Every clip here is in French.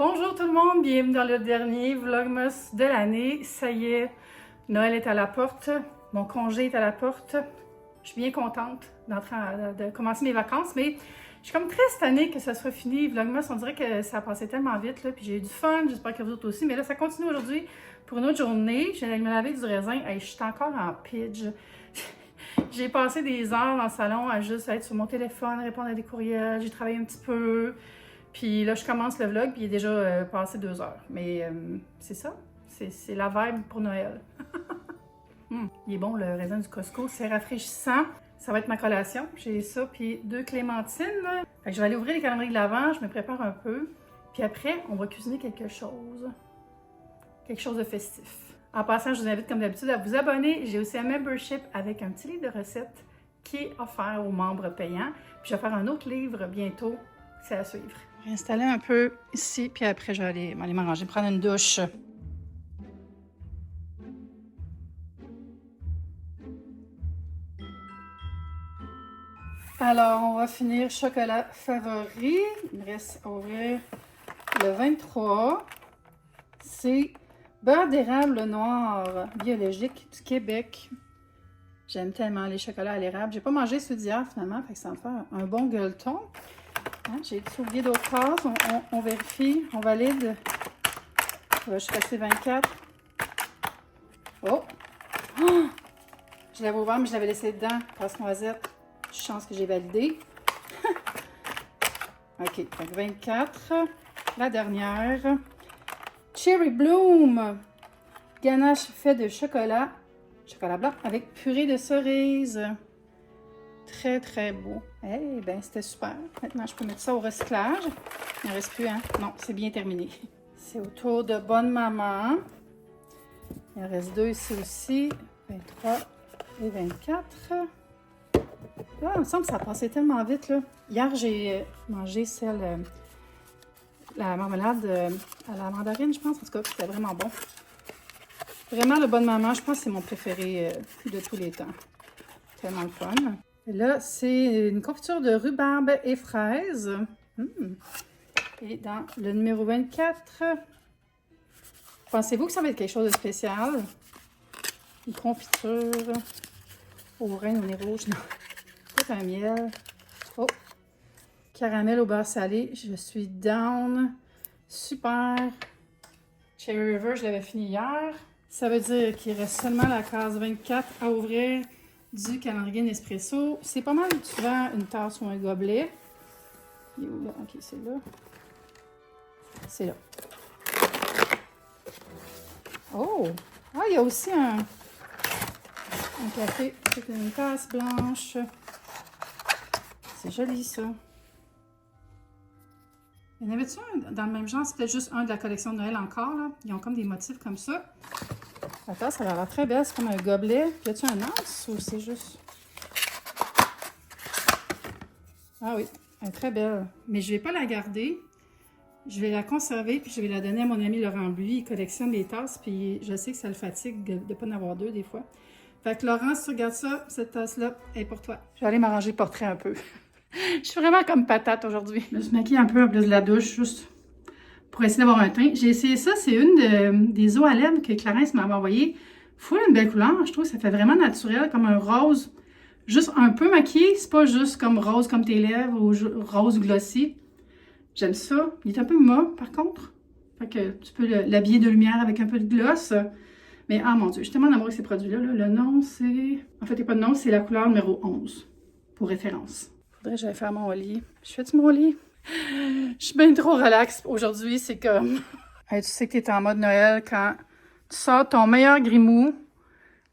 Bonjour tout le monde, bienvenue dans le dernier Vlogmas de l'année. Ça y est, Noël est à la porte, mon congé est à la porte. Je suis bien contente de commencer mes vacances, mais je suis comme très cette année que ça soit fini. Vlogmas, on dirait que ça a passé tellement vite, là, puis j'ai eu du fun, j'espère que vous autres aussi. Mais là, ça continue aujourd'hui pour une autre journée. Je viens de me laver du raisin et je suis encore en pidge. J'ai passé des heures dans le salon à juste être sur mon téléphone, répondre à des courriels, j'ai travaillé un petit peu. Puis là, je commence le vlog, puis il est déjà passé 2 heures. Mais c'est ça, c'est la vibe pour Noël. Il est bon, le raisin du Costco, c'est rafraîchissant. Ça va être ma collation. J'ai ça, puis 2 clémentines. Fait que je vais aller ouvrir les calendriers de l'Avent, je me prépare un peu. Puis après, on va cuisiner quelque chose de festif. En passant, je vous invite comme d'habitude à vous abonner. J'ai aussi un membership avec un petit livre de recettes qui est offert aux membres payants. Puis je vais faire un autre livre bientôt, c'est à suivre. Je vais installer un peu ici, puis après je vais aller m'arranger, prendre une douche. Alors, on va finir chocolat favori. Il me reste à ouvrir le 23. C'est beurre d'érable noir biologique du Québec. J'aime tellement les chocolats à l'érable. J'ai pas mangé ceux d'hier finalement, fait que ça va me faire un bon gueuleton. Hein, j'ai oublié d'autres cases. On vérifie, on valide. Je suis restée 24. Oh! Oh! Je l'avais ouvert, mais je l'avais laissé dedans. Casse-noisette. Chance que j'ai validé. OK, donc 24. La dernière. Cherry Bloom. Ganache fait de chocolat. Chocolat blanc avec purée de cerise. Très, très beau. Eh bien, c'était super. Maintenant, je peux mettre ça au recyclage. Il n'en reste plus, hein? Non, c'est bien terminé. C'est au tour de Bonne Maman. Il en reste 2 ici aussi. 23 et 24. Ah, il me semble que ça a passé tellement vite, là. Hier, j'ai mangé la marmelade à la mandarine, je pense. En tout cas, c'était vraiment bon. Vraiment, le Bonne Maman, je pense que c'est mon préféré de tous les temps. Tellement le fun. Et là, c'est une confiture de rhubarbe et fraises. Et dans le numéro 24, pensez-vous que ça va être quelque chose de spécial? Une confiture au reine au nez rouge, non. Peut-être un miel. Oh! Caramel au beurre salé. Je suis down. Super. Cherry River, je l'avais fini hier. Ça veut dire qu'il reste seulement la case 24 à ouvrir du calendrier Nespresso. C'est pas mal souvent une tasse ou un gobelet. Il est où là? Ok, c'est là. C'est là. Oh! Ah, il y a aussi un café avec une tasse blanche. C'est joli, ça. Il y en avait-tu un dans le même genre? C'est peut-être juste un de la collection de Noël encore, là. Ils ont comme des motifs comme ça. La tasse, elle a l'air très belle. C'est comme un gobelet. Y a-tu un as ou c'est juste... Ah oui, elle est très belle. Mais je ne vais pas la garder. Je vais la conserver, puis je vais la donner à mon ami Laurent Buis. Il collectionne les tasses, puis je sais que ça le fatigue de ne pas en avoir 2 des fois. Fait que Laurent, si tu regardes ça, cette tasse-là est pour toi. Je vais aller m'arranger le portrait un peu. Je suis vraiment comme patate aujourd'hui. Je me suis maquillée un peu en plus de la douche, juste pour essayer d'avoir un teint. J'ai essayé ça, c'est une des eaux à lèvres que Clarence m'avait envoyé. Faut une belle couleur, je trouve que ça fait vraiment naturel, comme un rose. Juste un peu maquillé, c'est pas juste comme rose comme tes lèvres ou rose glossy. J'aime ça. Il est un peu mat, par contre. Fait que tu peux l'habiller de lumière avec un peu de gloss. Mais, ah mon Dieu, je suis tellement en amour avec ces produits-là. Là. Le nom, c'est... En fait, il n'y a pas de nom, c'est la couleur numéro 11, pour référence. Faudrait que j'aille faire mon lit. Je fais-tu mon lit? Je suis bien trop relax aujourd'hui. C'est comme... Hey, tu sais que tu es en mode Noël quand tu sors ton meilleur grimou,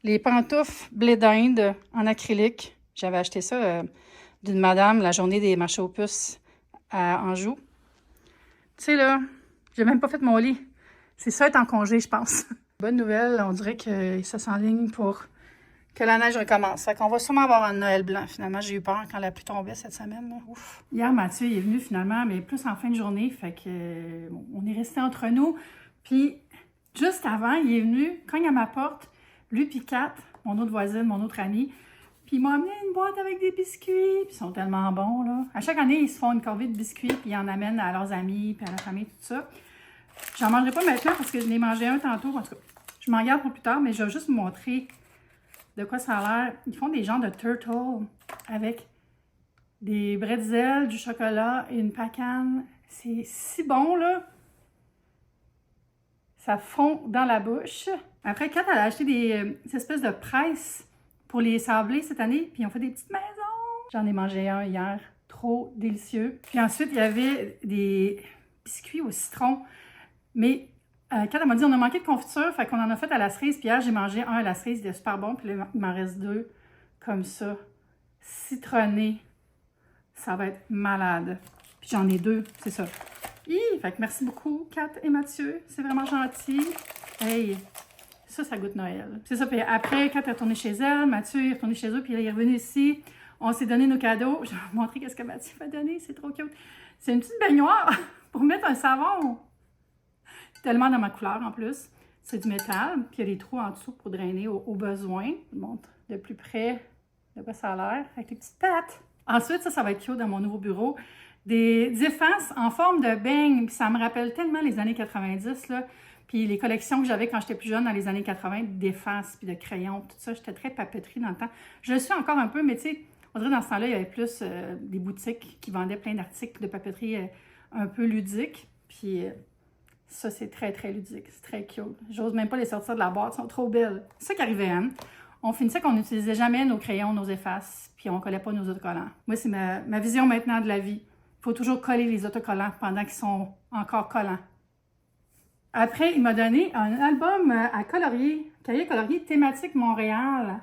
les pantoufles blé d'Inde en acrylique. J'avais acheté ça d'une madame la journée des marchés aux puces à Anjou. Tu sais, là, j'ai même pas fait mon lit. C'est ça être en congé, je pense. Bonne nouvelle, on dirait que ça s'enligne pour que la neige recommence. Fait qu'on va sûrement avoir un Noël blanc, finalement. J'ai eu peur quand la pluie tombait cette semaine. Là. Ouf. Hier, Mathieu il est venu finalement, mais plus en fin de journée. Fait que on est resté entre nous. Puis, juste avant, il est venu, cogne à ma porte, lui puis Kat, mon autre voisine, mon autre amie. Puis ils m'ont amené une boîte avec des biscuits, puis ils sont tellement bons, là. À chaque année, ils se font une corvée de biscuits, puis ils en amènent à leurs amis, puis à la famille, tout ça. J'en mangerai pas maintenant parce que je n'ai mangé un tantôt. En tout cas, je m'en garde pour plus tard, mais je vais juste vous montrer de quoi ça a l'air. Ils font des genres de turtle avec des bretzels, du chocolat et une pacane. C'est si bon, là. Ça fond dans la bouche. Après, Kat, elle a acheté des espèces de presses pour les sabler cette année, puis on fait des petites maisons. J'en ai mangé un hier. Trop délicieux. Puis ensuite, il y avait des biscuits au citron. Mais Kat, elle m'a dit, on a manqué de confiture, fait qu'on en a fait à la cerise. Puis hier, j'ai mangé un à la cerise, il était super bon. Puis là, il m'en reste deux, comme ça. Citronnés. Ça va être malade. Puis j'en ai deux, c'est ça. Fait que merci beaucoup, Kat et Mathieu. C'est vraiment gentil. Hey, ça goûte Noël. C'est ça. Puis après, Kat est retournée chez elle. Mathieu est retourné chez eux. Puis il est revenu ici. On s'est donné nos cadeaux. Je vais vous montrer qu'est-ce que Mathieu m'a donné. C'est trop cute. C'est une petite baignoire pour mettre un savon. C'est tellement dans ma couleur en plus. C'est du métal. Puis il y a des trous en dessous pour drainer au besoin. Je vous montre de plus près de quoi ça a l'air. Avec les petites pattes. Ensuite, ça va être cute dans mon nouveau bureau. Des effaces en forme de beigne. Puis ça me rappelle tellement les années 90, là. Puis les collections que j'avais quand j'étais plus jeune dans les années 80, d'effaces puis de crayons, tout ça. J'étais très papeterie dans le temps. Je le suis encore un peu, mais tu sais, on dirait dans ce temps-là, il y avait plus des boutiques qui vendaient plein d'articles de papeterie un peu ludiques. Puis ça, c'est très, très ludique. C'est très cute. J'ose même pas les sortir de la boîte. Ils sont trop belles. C'est ça qui arrivait, hein? On finissait qu'on n'utilisait jamais nos crayons, nos effaces, puis on collait pas nos autocollants. Moi, c'est ma vision maintenant de la vie. Il faut toujours coller les autocollants pendant qu'ils sont encore collants. Après, il m'a donné un album à colorier, cahier colorier thématique Montréal.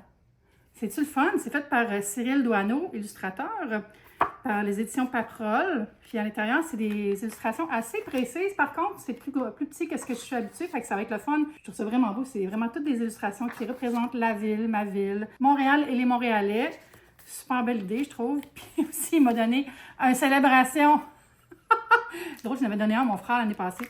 C'est-tu le fun? C'est fait par Cyril Douaneau, illustrateur, par les éditions Paprol. Puis à l'intérieur, c'est des illustrations assez précises. Par contre, c'est plus petit que ce que je suis habituée, fait que ça va être le fun. Je trouve ça vraiment beau. C'est vraiment toutes des illustrations qui représentent la ville, ma ville, Montréal et les Montréalais. Super belle idée, je trouve. Puis aussi, il m'a donné une célébration. Drôle, je l'avais donné un à mon frère l'année passée.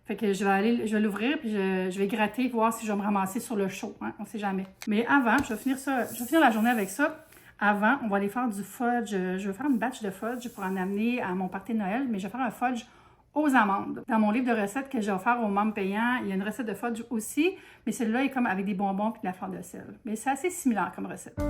Fait que je vais l'ouvrir, puis je vais gratter, voir si je vais me ramasser sur le chaud. Hein? On sait jamais. Mais avant, je vais finir la journée avec ça. Avant, on va aller faire du fudge. Je vais faire une batch de fudge pour en amener à mon party de Noël, mais je vais faire un fudge aux amandes. Dans mon livre de recettes que j'ai offert aux membres payants, il y a une recette de fudge aussi, mais celle-là est comme avec des bonbons et de la fleur de sel. Mais c'est assez similaire comme recette.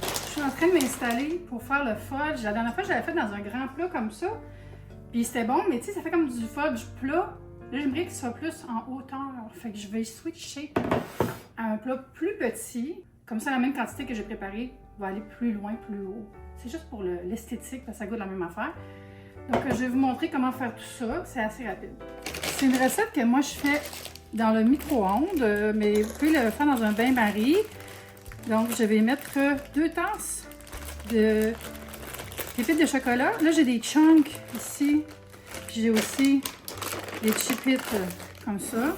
Je suis en train de m'installer pour faire le fudge. La dernière fois, je l'avais fait dans un grand plat comme ça. Puis c'était bon, mais tu sais, ça fait comme du fudge plat. Là, j'aimerais qu'il soit plus en hauteur. Fait que je vais switcher à un plat plus petit. Comme ça, la même quantité que j'ai préparée va aller plus loin, plus haut. C'est juste pour l'esthétique, parce que ça goûte la même affaire. Donc, je vais vous montrer comment faire tout ça. C'est assez rapide. C'est une recette que moi, je fais dans le micro-ondes, mais vous pouvez le faire dans un bain-marie. Donc, je vais mettre 2 tasses de pépites de chocolat. Là, j'ai des chunks ici. Puis j'ai aussi des chipites comme ça.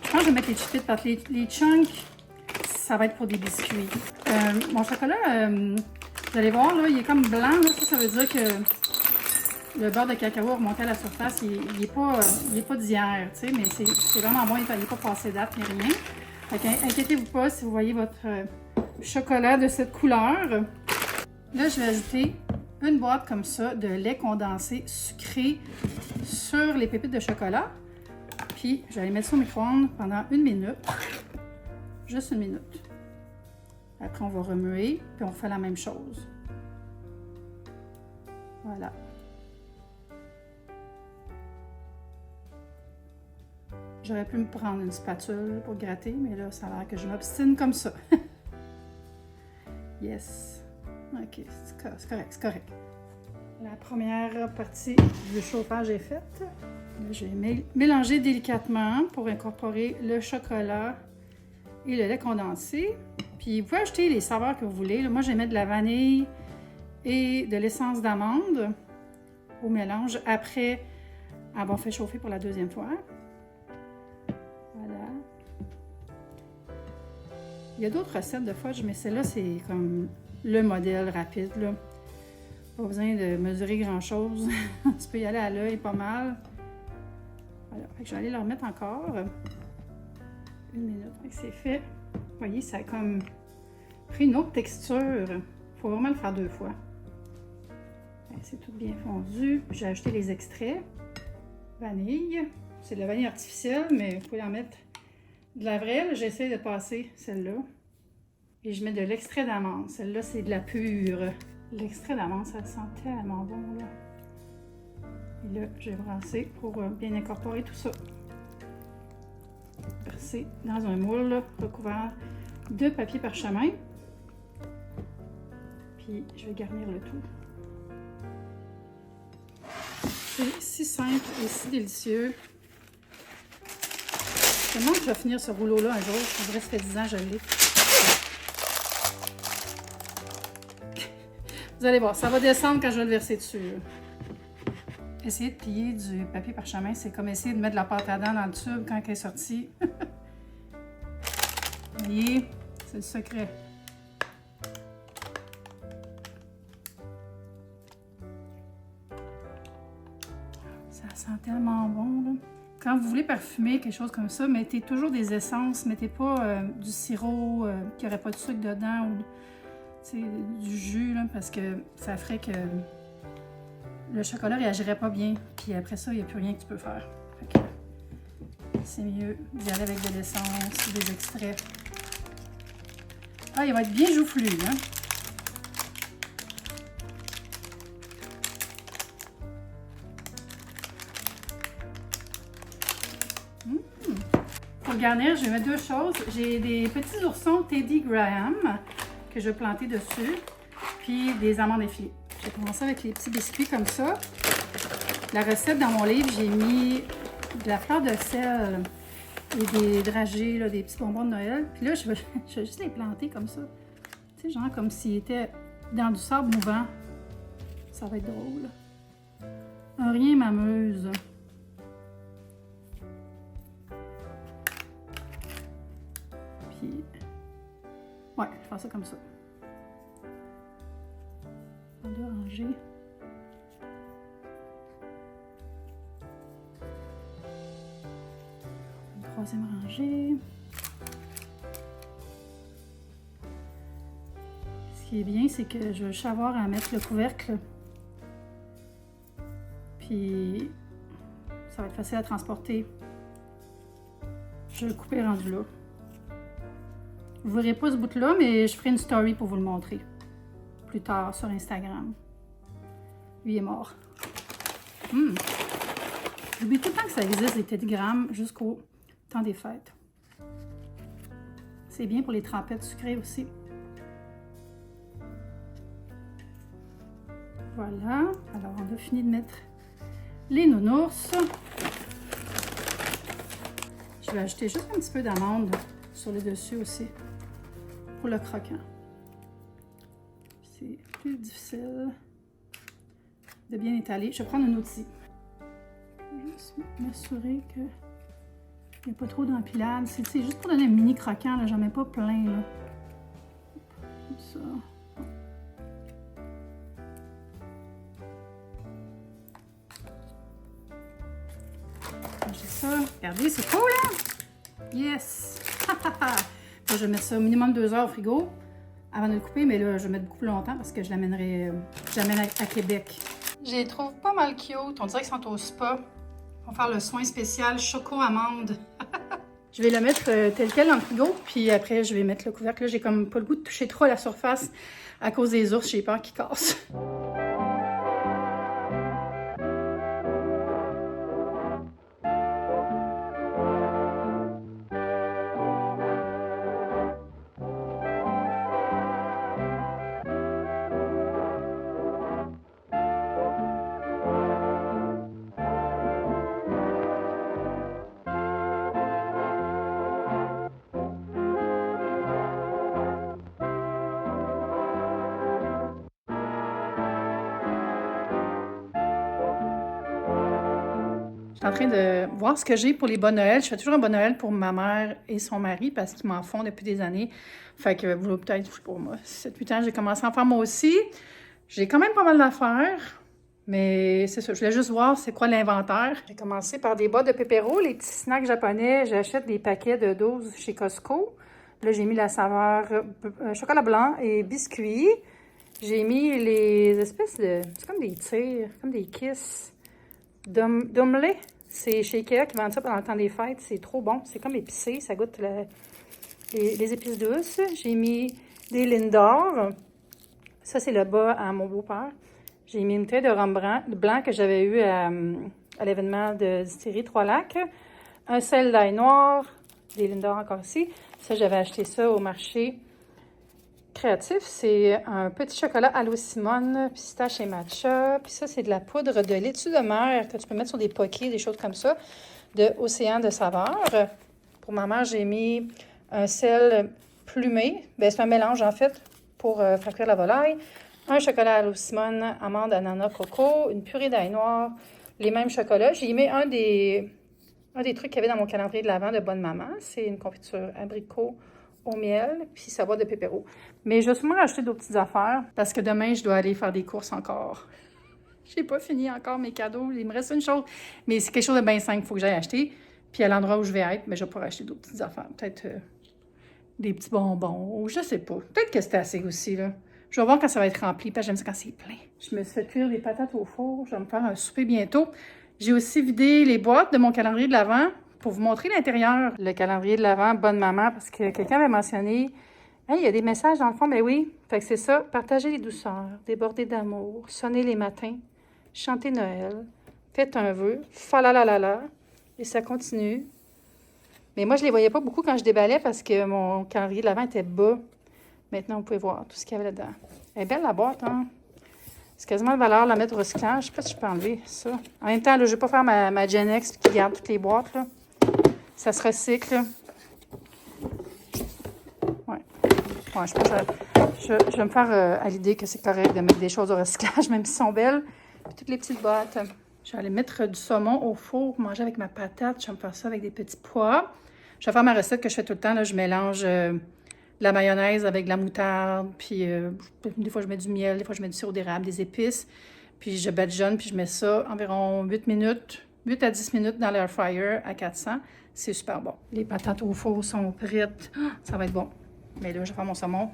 Je pense que je vais mettre les chipites parce que les chunks, ça va être pour des biscuits. Mon chocolat, vous allez voir, là, il est comme blanc. Là. Ça veut dire que le beurre de cacao remonté à la surface, il est pas d'hier, tu sais, mais c'est vraiment bon. Il n'est pas passé date ni rien. Fait qu'inquiétez-vous pas si vous voyez votre chocolat de cette couleur. Là, je vais ajouter une boîte comme ça de lait condensé sucré sur les pépites de chocolat. Puis, je vais les mettre ça au micro-ondes pendant 1 minute. Juste 1 minute. Après, on va remuer, puis on fait la même chose. Voilà. J'aurais pu me prendre une spatule pour gratter, mais là, ça a l'air que je m'obstine comme ça. Yes. OK, c'est correct. La première partie du chauffage est faite. Là, je vais mélanger délicatement pour incorporer le chocolat et le lait condensé. Puis, vous pouvez ajouter les saveurs que vous voulez. Là, moi, je vais mettre de la vanille et de l'essence d'amande au mélange après avoir fait chauffer pour la deuxième fois. Voilà. Il y a d'autres recettes de fudge, mais celle-là, c'est comme le modèle rapide, là. Pas besoin de mesurer grand-chose. Tu peux y aller à l'œil pas mal. Voilà. Fait que je vais aller le remettre encore. 1 minute. Fait que c'est fait. Vous voyez, ça a comme pris une autre texture. Il faut vraiment le faire 2 fois. C'est tout bien fondu. J'ai ajouté les extraits. Vanille. C'est de la vanille artificielle, mais vous pouvez en mettre de la vraie. J'essaie de passer celle-là. Et je mets de l'extrait d'amande. Celle-là, c'est de la pure. L'extrait d'amande, ça sent tellement bon, là. Et là, je vais brasser pour bien incorporer tout ça. Verser dans un moule là, recouvert de papier parchemin. Puis, je vais garnir le tout. C'est si simple et si délicieux. Comment je vais finir ce rouleau-là un jour? Je dirais, ça fait 10 ans que je l'ai. Vous allez voir, ça va descendre quand je vais le verser dessus. Essayer de plier du papier parchemin, c'est comme essayer de mettre de la pâte à dents dans le tube quand elle est sortie. Vous voyez, c'est le secret. Ça sent tellement bon, là. Quand vous voulez parfumer quelque chose comme ça, mettez toujours des essences. Mettez pas du sirop qui n'aurait pas de sucre dedans ou du jus, là, parce que ça ferait que le chocolat réagirait pas bien. Puis après ça, il n'y a plus rien que tu peux faire. C'est mieux d'y aller avec de l'essence ou des extraits. Ah, il va être bien joufflu, hein? Pour garnir, je vais mettre 2 choses. J'ai des petits oursons Teddy Graham que je vais planter dessus, puis des amandes effilées. Je vais commencer avec les petits biscuits comme ça. La recette dans mon livre, j'ai mis de la fleur de sel et des dragées, là, des petits bonbons de Noël. Puis là, je vais juste les planter comme ça. Tu sais, genre comme s'ils étaient dans du sable mouvant. Ça va être drôle. Rien m'amuse. Puis, ouais, je vais faire ça comme ça. En 2 rangées. Une 3e rangée. Ce qui est bien, c'est que je vais juste avoir à mettre le couvercle. Puis, ça va être facile à transporter. Je vais le couper rendu là. Vous ne verrez pas ce bout-là, mais je ferai une story pour vous le montrer plus tard sur Instagram. Lui est mort. J'oublie tout le temps que ça existe, les tédigrammes, jusqu'au temps des fêtes. C'est bien pour les trempettes sucrées aussi. Voilà. Alors, on a fini de mettre les nounours. Je vais ajouter juste un petit peu d'amande sur le dessus aussi. Pour le croquant. C'est plus difficile de bien étaler. Je vais prendre un outil. Juste m'assurer qu'il n'y a pas trop d'empilade. C'est juste pour donner un mini croquant, j'en mets pas plein. Là. Comme ça. J'ai ça. Regardez, c'est cool, hein? Yes! Là, je vais mettre ça au minimum 2 heures au frigo avant de le couper, mais là, je vais mettre beaucoup plus longtemps parce que je l'amène à Québec. Je les trouve pas mal cute. On dirait qu'ils sont au spa. On va faire le soin spécial choco-amande. Je vais le mettre tel quel dans le frigo, puis après, je vais mettre le couvercle. Là, j'ai comme pas le goût de toucher trop à la surface à cause des ours. J'ai peur qu'ils cassent. Je suis en train de voir ce que j'ai pour les bas Noël. Je fais toujours un bas Noël pour ma mère et son mari parce qu'ils m'en font depuis des années. Fait que vous peut-être, je sais pas moi, 7-8 ans, j'ai commencé à en faire moi aussi. J'ai quand même pas mal d'affaires, mais c'est ça. Je voulais juste voir c'est quoi l'inventaire. J'ai commencé par des bas de pépéro, les petits snacks japonais. J'achète des paquets de 12 chez Costco, Là, j'ai mis la saveur chocolat blanc et biscuit. J'ai mis les espèces de... C'est comme des tirs, comme des kisses d'omelette. C'est chez Ikea qui vendent ça pendant le temps des fêtes. C'est trop bon. C'est comme épicé. Ça goûte les épices douces. J'ai mis des Lindor. Ça, c'est le bas à mon beau-père. J'ai mis une bouteille de rhum blanc que j'avais eu à l'événement de distillerie Trois-Lacs. Un sel d'ail noir. Des Lindor encore ici. Ça, j'avais acheté ça au marché créatif. C'est un petit chocolat à l'eau Simone, pistache et matcha. Puis ça, c'est de la poudre de laitue de mer que tu peux mettre sur des pokés, des choses comme ça, de Océan de saveur. Pour ma mère, j'ai mis un sel plumé. Bien, c'est un mélange, en fait, pour faire cuire la volaille. Un chocolat à l'eau Simone, amande, ananas, coco, une purée d'ail noir, les mêmes chocolats. J'ai mis un des trucs qu'il y avait dans mon calendrier de l'Avent de Bonne Maman. C'est une confiture abricot au miel, puis ça va de pépéro. Mais je vais sûrement rajouter d'autres petites affaires parce que demain, je dois aller faire des courses encore. J'ai pas fini encore mes cadeaux. Il me reste une chose, mais c'est quelque chose de bien simple qu'il faut que j'aille acheter. Puis à l'endroit où je vais être, mais je vais pouvoir acheter d'autres petites affaires. Peut-être des petits bonbons, ou je sais pas. Peut-être que c'est assez aussi, là. Je vais voir quand ça va être rempli, parce que j'aime ça quand c'est plein. Je me suis fait cuire des patates au four. Je vais me faire un souper bientôt. J'ai aussi vidé les boîtes de mon calendrier de l'Avent pour vous montrer l'intérieur. Le calendrier de l'Avent, Bonne Maman, parce que quelqu'un avait mentionné, hey, il y a des messages dans le fond, mais oui. Fait que c'est ça, partager les douceurs, déborder d'amour, sonner les matins, chanter Noël, faites un vœu, falalalala, et ça continue. Mais moi, je les voyais pas beaucoup quand je déballais parce que mon calendrier de l'Avent était bas. Maintenant, vous pouvez voir tout ce qu'il y avait là-dedans. Elle est belle la boîte, hein? C'est quasiment de valeur la mettre au recyclage. Je sais pas si je peux enlever ça. En même temps, là, je ne vais pas faire ma Gen X qui garde toutes les boîtes. Là. Ça se recycle. Ouais. Ouais, je pense que je vais me faire à l'idée que c'est correct de mettre des choses au recyclage, même si elles sont belles. Puis toutes les petites boîtes. Je vais aller mettre du saumon au four, manger avec ma patate. Je vais me faire ça avec des petits pois. Je vais faire ma recette que je fais tout le temps. Là. Je mélange de la mayonnaise avec de la moutarde. Puis des fois, je mets du miel. Des fois, je mets du sirop d'érable, des épices. Puis je badigeonne, puis je mets ça environ 8 minutes, 8 à 10 minutes dans l'air fryer à 400. C'est super bon. Les patates au four sont prêtes. Ça va être bon. Mais là, je vais faire mon saumon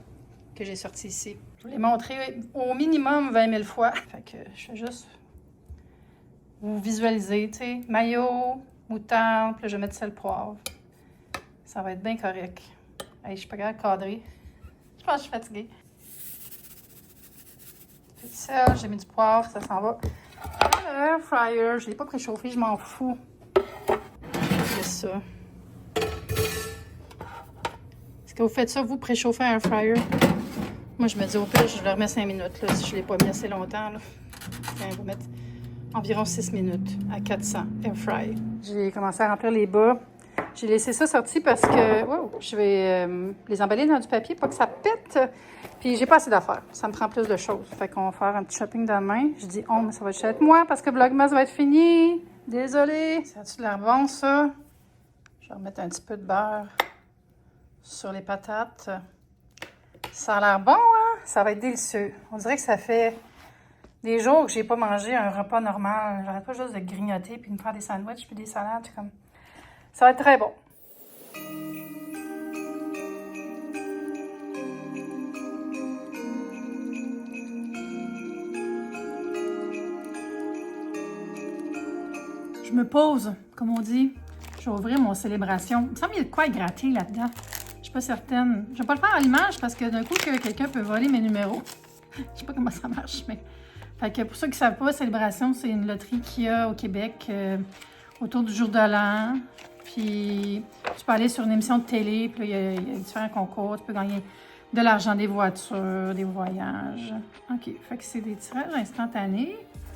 que j'ai sorti ici. Je vous l'ai montré au minimum 20 000 fois. Fait que je fais juste vous visualiser, tu sais. Mayo, moutarde, puis là, je vais mettre sel, poivre. Ça va être bien correct. Hey, je suis pas capable de cadrer. Je pense que je suis fatiguée. J'ai du sel, j'ai mis du poivre, ça s'en va. Dans l'air fryer, je ne l'ai pas préchauffé, je m'en fous. C'est ça. Est-ce que vous faites ça, vous, préchauffer un air fryer? Moi, je me dis, au pire, je le remets 5 minutes, là, si je ne l'ai pas mis assez longtemps. Là. Je vais mettre environ 6 minutes à 400 air fry. J'ai commencé à remplir les bas. J'ai laissé ça sorti parce que je vais les emballer dans du papier, pas que ça pète. Puis j'ai pas assez d'affaires. Ça me prend plus de choses. Fait qu'on va faire un petit shopping demain. Je dis mais ça va être moi parce que Vlogmas va être fini. Désolée. Ça a-tu de l'air bon, ça? Je vais remettre un petit peu de beurre sur les patates. Ça a l'air bon, hein? Ça va être délicieux. On dirait que ça fait des jours que j'ai pas mangé un repas normal. J'arrête pas juste de grignoter puis de me faire des sandwichs puis des salades. Comme... Ça va être très bon. Je me pose, comme on dit. Je vais ouvrir mon célébration. Il me semble qu'il y a de quoi gratter là-dedans. Je suis pas certaine. Je vais pas le faire à l'image parce que d'un coup, quelqu'un peut voler mes numéros. Je sais pas comment ça marche, mais... Fait que pour ceux qui ne savent pas, Célébration, c'est une loterie qu'il y a au Québec autour du jour de l'an. Puis tu peux aller sur une émission de télé, puis là, il y a différents concours. Tu peux gagner de l'argent, des voitures, des voyages. OK, fait que c'est des tirages instantanés.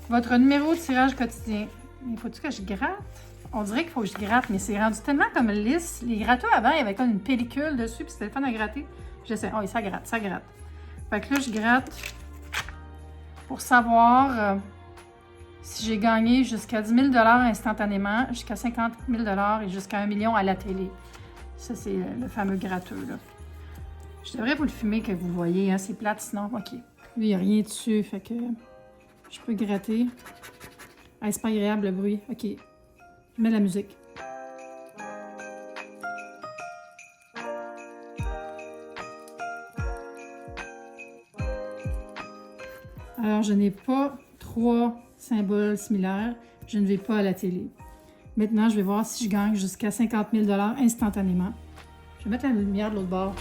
Votre numéro de tirage quotidien. Il faut-tu que je gratte? On dirait qu'il faut que je gratte, mais c'est rendu tellement comme lisse. Les gratteux avant, il y avait comme une pellicule dessus, puis c'était le fun à gratter. J'essaie. Oh, ça gratte, ça gratte. Fait que là, je gratte pour savoir si j'ai gagné jusqu'à 10 000 instantanément, jusqu'à 50 000 et jusqu'à 1 million à la télé. Ça, c'est le fameux gratteux, là. Je devrais vous le fumer que vous voyez, hein, c'est plate sinon. OK. Lui, il n'y a rien dessus, fait que je peux gratter. Ah, c'est pas agréable le bruit. OK. Je mets la musique. je n'ai pas 3 symboles similaires, je ne vais pas à la télé. Maintenant, je vais voir si je gagne jusqu'à 50 000 $ instantanément. Je vais mettre la lumière de l'autre bord.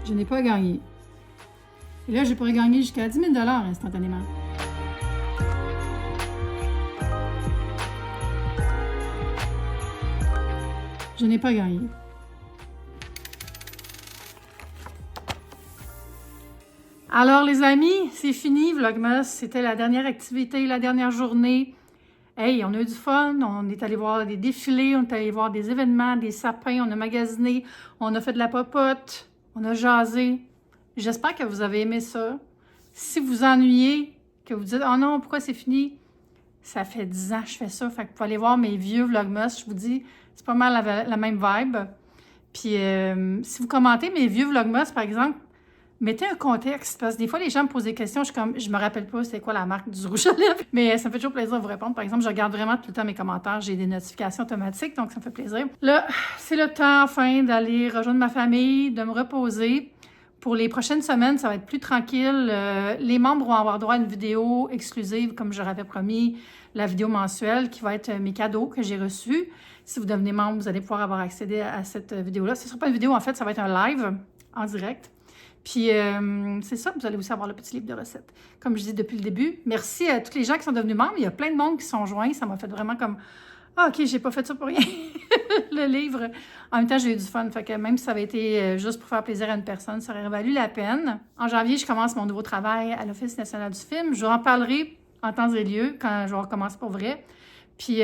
Je n'ai pas gagné. Et là, je pourrais gagner jusqu'à 10 000 $ instantanément. Je n'ai pas gagné. Alors les amis, c'est fini Vlogmas. C'était la dernière activité, la dernière journée. Hey, on a eu du fun, on est allé voir des défilés, on est allé voir des événements, des sapins, on a magasiné, on a fait de la popote, on a jasé. J'espère que vous avez aimé ça. Si vous ennuyez, que vous dites « Oh non, pourquoi c'est fini? » Ça fait 10 ans que je fais ça, fait que vous pouvez aller voir mes vieux Vlogmas, je vous dis, c'est pas mal la même vibe. Puis si vous commentez mes vieux Vlogmas, par exemple, mettez un contexte, parce que des fois, les gens me posent des questions, je me rappelle pas c'est quoi la marque du rouge à lèvres, mais ça me fait toujours plaisir de vous répondre. Par exemple, je regarde vraiment tout le temps mes commentaires, j'ai des notifications automatiques, donc ça me fait plaisir. Là, c'est le temps, enfin, d'aller rejoindre ma famille, de me reposer. Pour les prochaines semaines, ça va être plus tranquille. Les membres vont avoir droit à une vidéo exclusive, comme je leur avais promis, la vidéo mensuelle, qui va être mes cadeaux que j'ai reçus. Si vous devenez membre, vous allez pouvoir avoir accès à cette vidéo-là. Ce ne sera pas une vidéo, en fait, ça va être un live en direct. Puis, c'est ça, vous allez aussi avoir le petit livre de recettes. Comme je dis depuis le début, merci à tous les gens qui sont devenus membres. Il y a plein de monde qui sont joints. Ça m'a fait vraiment comme, ah, OK, j'ai pas fait ça pour rien, le livre. En même temps, j'ai eu du fun. Fait que même si ça avait été juste pour faire plaisir à une personne, ça aurait valu la peine. En janvier, je commence mon nouveau travail à l'Office national du film. Je vous en parlerai en temps et lieu quand je recommence pour vrai. Puis,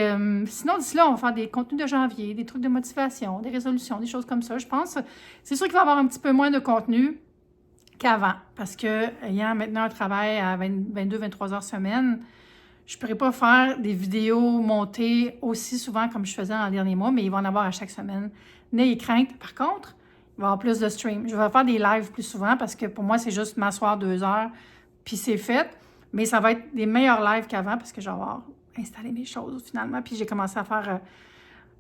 sinon, d'ici là, on va faire des contenus de janvier, des trucs de motivation, des résolutions, des choses comme ça, je pense. C'est sûr qu'il va y avoir un petit peu moins de contenu qu'avant, parce que ayant maintenant un travail à 22-23 heures semaine, je ne pourrais pas faire des vidéos montées aussi souvent comme je faisais dans les derniers mois, mais il va en avoir à chaque semaine. N'ayez crainte. Par contre, il va y avoir plus de streams. Je vais faire des lives plus souvent parce que pour moi, c'est juste m'asseoir 2 heures, puis c'est fait. Mais ça va être des meilleurs lives qu'avant parce que je vais avoir installé mes choses finalement. Puis j'ai commencé à faire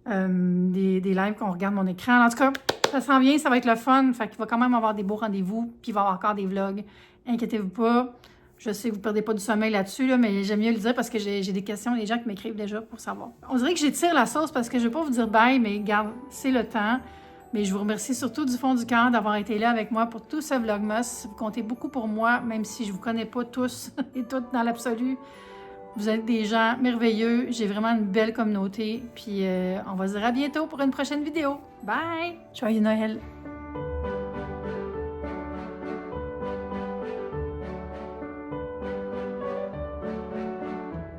des lives qu'on regarde mon écran. En tout cas, ça s'en vient, ça va être le fun. Fait qu'il va quand même avoir des beaux rendez-vous, puis il va y avoir encore des vlogs. Inquiétez-vous pas. Je sais que vous ne perdez pas du sommeil là-dessus, là, mais j'aime mieux le dire parce que j'ai des questions, des gens qui m'écrivent déjà pour savoir. On dirait que j'étire la sauce parce que je ne vais pas vous dire bye, mais garde, c'est le temps. Mais je vous remercie surtout du fond du cœur d'avoir été là avec moi pour tout ce Vlogmas. Vous comptez beaucoup pour moi, même si je ne vous connais pas tous et toutes dans l'absolu. Vous êtes des gens merveilleux. J'ai vraiment une belle communauté. Puis on va se dire à bientôt pour une prochaine vidéo. Bye! Joyeux Noël!